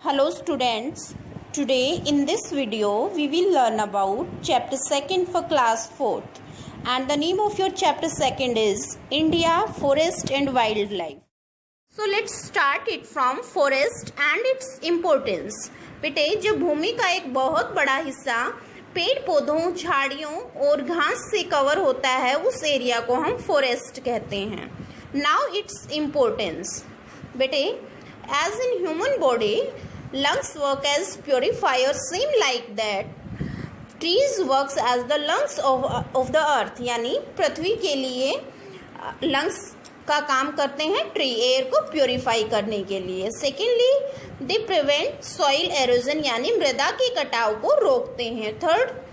Hello students, today in this video we will learn about chapter 2nd for class 4th and the name of your chapter 2nd is India, Forest and Wildlife. So let's start it from forest and its importance. बेटे जो भूमि का एक बहुत बड़ा हिस्सा पेड़ पौधों झाड़ियों और घास से कवर होता है उस एरिया को हम फॉरेस्ट कहते हैं. Now its importance. बेटे as in human body lungs work as purifiers, same like that trees works as the lungs of the earth. यानी पृथ्वी के लिए lungs का काम करते हैं ट्री एयर को प्योरीफाई करने के लिए. Secondly they prevent soil halogen यानी मृदा के कटाव को रोकते हैं. थर्ड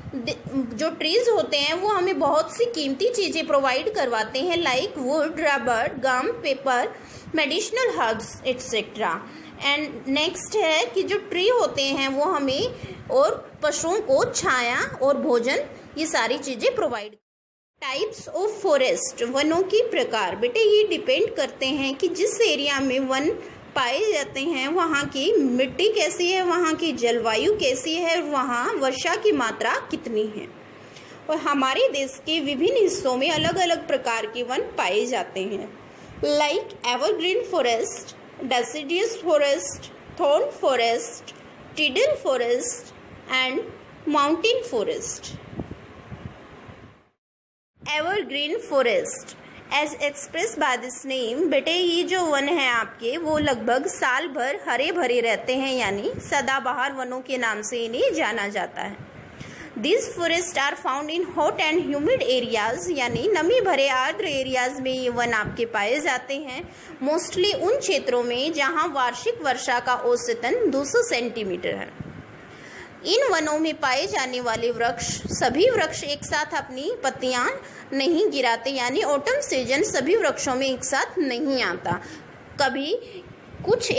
जो ट्रीज होते हैं वो हमें बहुत सी कीमती चीज़ें प्रोवाइड करवाते हैं like wood, rubber, gum, paper, medicinal herbs etcetera. And next है कि जो ट्री होते हैं वो हमें और पशुओं को छाया और भोजन ये सारी चीज़ें प्रोवाइड. टाइप्स ऑफ फॉरेस्ट, वनों की प्रकार. बेटे ये डिपेंड करते हैं कि जिस एरिया में वन पाए जाते हैं वहाँ की मिट्टी कैसी है, वहाँ की जलवायु कैसी है, वहाँ वर्षा की मात्रा कितनी है. और हमारे देश के विभिन्न हिस्सों में अलग अलग प्रकार के वन पाए जाते हैं like evergreen forest, deciduous forest, thorn forest, tidal forest and mountain forest. Evergreen forest as express by this name. बेटे ये जो वन है आपके वो लगभग साल भर हरे भरे रहते हैं यानी सदाबहार वनों के नाम से इन्हें जाना जाता है. This forest are found in hot and humid areas यानी नमी भरे आर्द्र एरियाज में ये वन आपके पाए जाते हैं. मोस्टली उन क्षेत्रों में जहां वार्षिक वर्षा का औसतन 200 सेंटीमीटर है. इन वनों में पाए जाने वाले वृक्ष सभी वृक्ष एक साथ अपनी पत्तियां नहीं गिराते यानी ऑटम सीजन सभी वृक्षों में एक साथ नहीं आता. कभी कुछ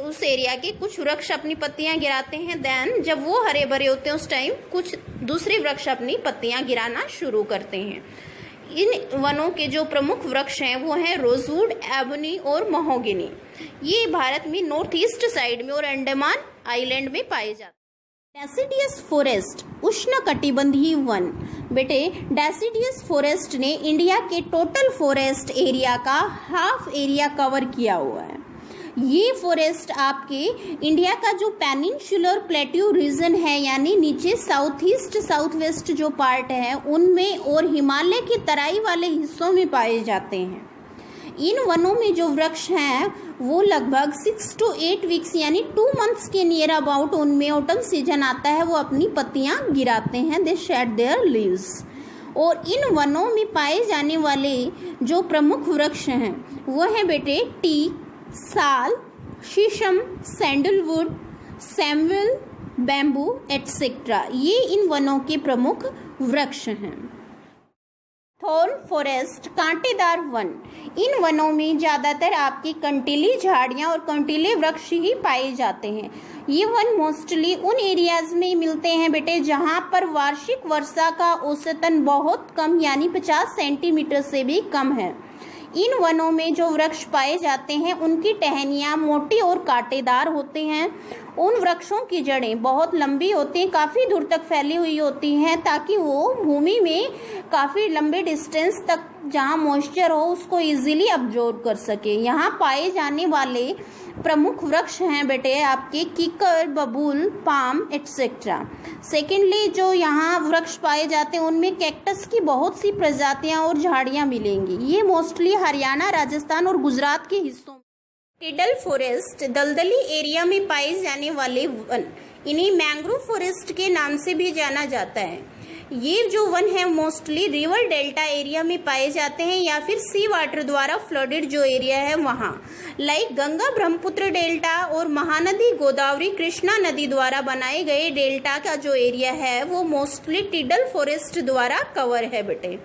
उस एरिया के कुछ वृक्ष अपनी पत्तियां गिराते हैं, देन जब वो हरे भरे होते हैं उस टाइम कुछ दूसरे वृक्ष अपनी पत्तियां गिराना शुरू करते हैं. इन वनों के जो प्रमुख वृक्ष हैं वो हैं रोजवुड, एबनी और महोगनी. ये भारत में नॉर्थ ईस्ट साइड में और अंडमान आइलैंड में पाए जाते हैं. डेसिडियस फॉरेस्ट उष्णकटिबंधीय वन. बेटे डेसिडियस फॉरेस्ट ने इंडिया के टोटल फॉरेस्ट एरिया का हाफ एरिया कवर किया हुआ है. ये फॉरेस्ट आपके इंडिया का जो पेनिनसुलर प्लेट्यू रीजन है यानी नीचे साउथ ईस्ट साउथ वेस्ट जो पार्ट है उनमें और हिमालय की तराई वाले हिस्सों में पाए जाते हैं. इन वनों में जो वृक्ष हैं वो लगभग 6 to 8 वीक्स यानी 2 मंथ्स के नियर अबाउट उनमें ऑटम सीजन आता है वो अपनी पत्तियां गिराते हैं. दे शेड देयर लीव्स. और इन वनों में पाए जाने वाले जो प्रमुख वृक्ष हैं वो हैं बेटे टीक, साल, शीशम, सैंडलवुड, सैमविल, बैम्बू एटसेट्रा. ये इन वनों के प्रमुख वृक्ष हैं. थॉर्न फॉरेस्ट कांटेदार वन. इन वनों में ज़्यादातर आपकी कंटीली झाड़ियाँ और कंटीले वृक्ष ही पाए जाते हैं. ये वन मोस्टली उन एरियाज में मिलते हैं बेटे जहाँ पर वार्षिक वर्षा का औसतन बहुत कम यानी 50 सेंटीमीटर से भी कम है. इन वनों में जो वृक्ष पाए जाते हैं उनकी टहनियाँ मोटी और कांटेदार होते हैं. उन वृक्षों की जड़ें बहुत लंबी होती हैं, काफ़ी दूर तक फैली हुई होती हैं ताकि वो भूमि में काफ़ी लंबे डिस्टेंस तक जहाँ मॉइस्चर हो उसको इजीली अब्जॉर्ब कर सके. यहाँ पाए जाने वाले प्रमुख वृक्ष हैं बेटे आपके कीकर, बबूल, पाम एटसेट्रा. सेकेंडली जो यहाँ वृक्ष पाए जाते हैं उनमें कैक्टस की बहुत सी प्रजातियाँ और झाड़ियाँ मिलेंगी. ये मोस्टली हरियाणा, राजस्थान और गुजरात के हिस्सों. टिडल फॉरेस्ट दलदली एरिया में पाए जाने वाले वन, इन्हें मैंग्रोव फॉरेस्ट के नाम से भी जाना जाता है. ये जो वन है मोस्टली रिवर डेल्टा एरिया में पाए जाते हैं या फिर सी वाटर द्वारा फ्लडेड जो एरिया है वहाँ लाइक गंगा ब्रह्मपुत्र डेल्टा और महानदी गोदावरी कृष्णा नदी द्वारा बनाए गए डेल्टा का जो एरिया है वो मोस्टली टिडल फॉरेस्ट द्वारा कवर है बेटे.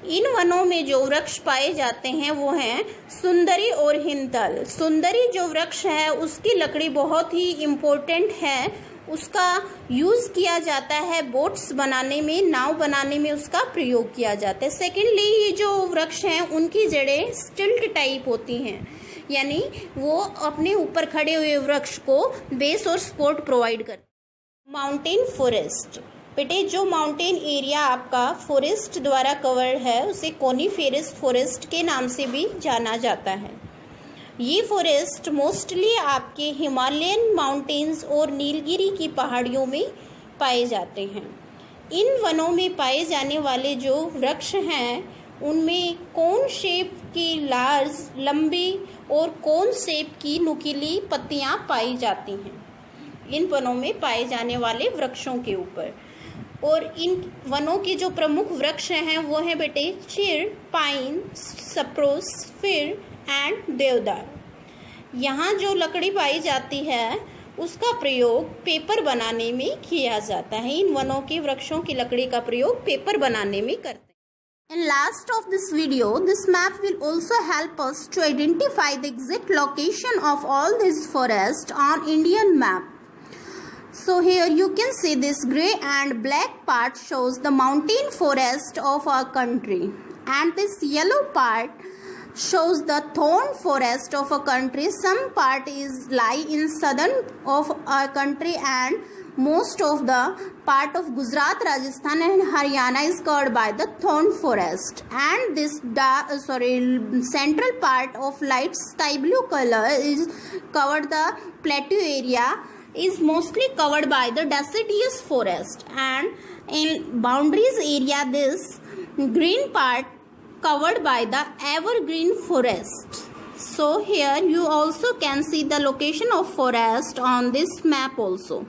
इन वनों में जो वृक्ष पाए जाते हैं वो हैं सुंदरी और हिंतल. सुंदरी जो वृक्ष है उसकी लकड़ी बहुत ही इम्पोर्टेंट है. उसका यूज़ किया जाता है बोट्स बनाने में, नाव बनाने में उसका प्रयोग किया जाता है. सेकेंडली ये जो वृक्ष हैं उनकी जड़ें स्टिल्ट टाइप होती हैं यानी वो अपने ऊपर खड़े हुए वृक्ष को बेस और सपोर्ट प्रोवाइड करते हैं। माउंटेन फॉरेस्ट, बेटे जो माउंटेन एरिया आपका फॉरेस्ट द्वारा कवर्ड है उसे कोनिफेरस फॉरेस्ट के नाम से भी जाना जाता है। ये फॉरेस्ट मोस्टली आपके हिमालयन माउंटेन्स और नीलगिरी की पहाड़ियों में पाए जाते हैं। इन वनों में पाए जाने वाले जो वृक्ष हैं उनमें कोन शेप की लार्ज लंबी और कोन शेप की नुकीली पत्तियां पाई जाती हैं इन वनों में पाए जाने वाले वृक्षों के ऊपर। और इन वनों के जो प्रमुख वृक्ष हैं वो हैं बेटे चिर, पाइन, सप्रोस, फिर एंड देवदार। यहाँ जो लकड़ी पाई जाती है उसका प्रयोग पेपर बनाने में किया जाता है। इन वनों के वृक्षों की लकड़ी का प्रयोग पेपर बनाने में करते हैं। In last of this video, this map will also help us to identify the exact location of all these forests on Indian map. So here you can see this grey and black part shows the mountain forest of our country, and this yellow part shows the thorn forest of a country. Some part is lie in southern of our country, and most of the part of Gujarat, Rajasthan and Haryana is covered by the thorn forest. And this central part of light sky blue color is covered, the plateau area is mostly covered by the deciduous forest, and in boundaries area this green part covered by the evergreen forest. So here you also can see the location of forest on this map also.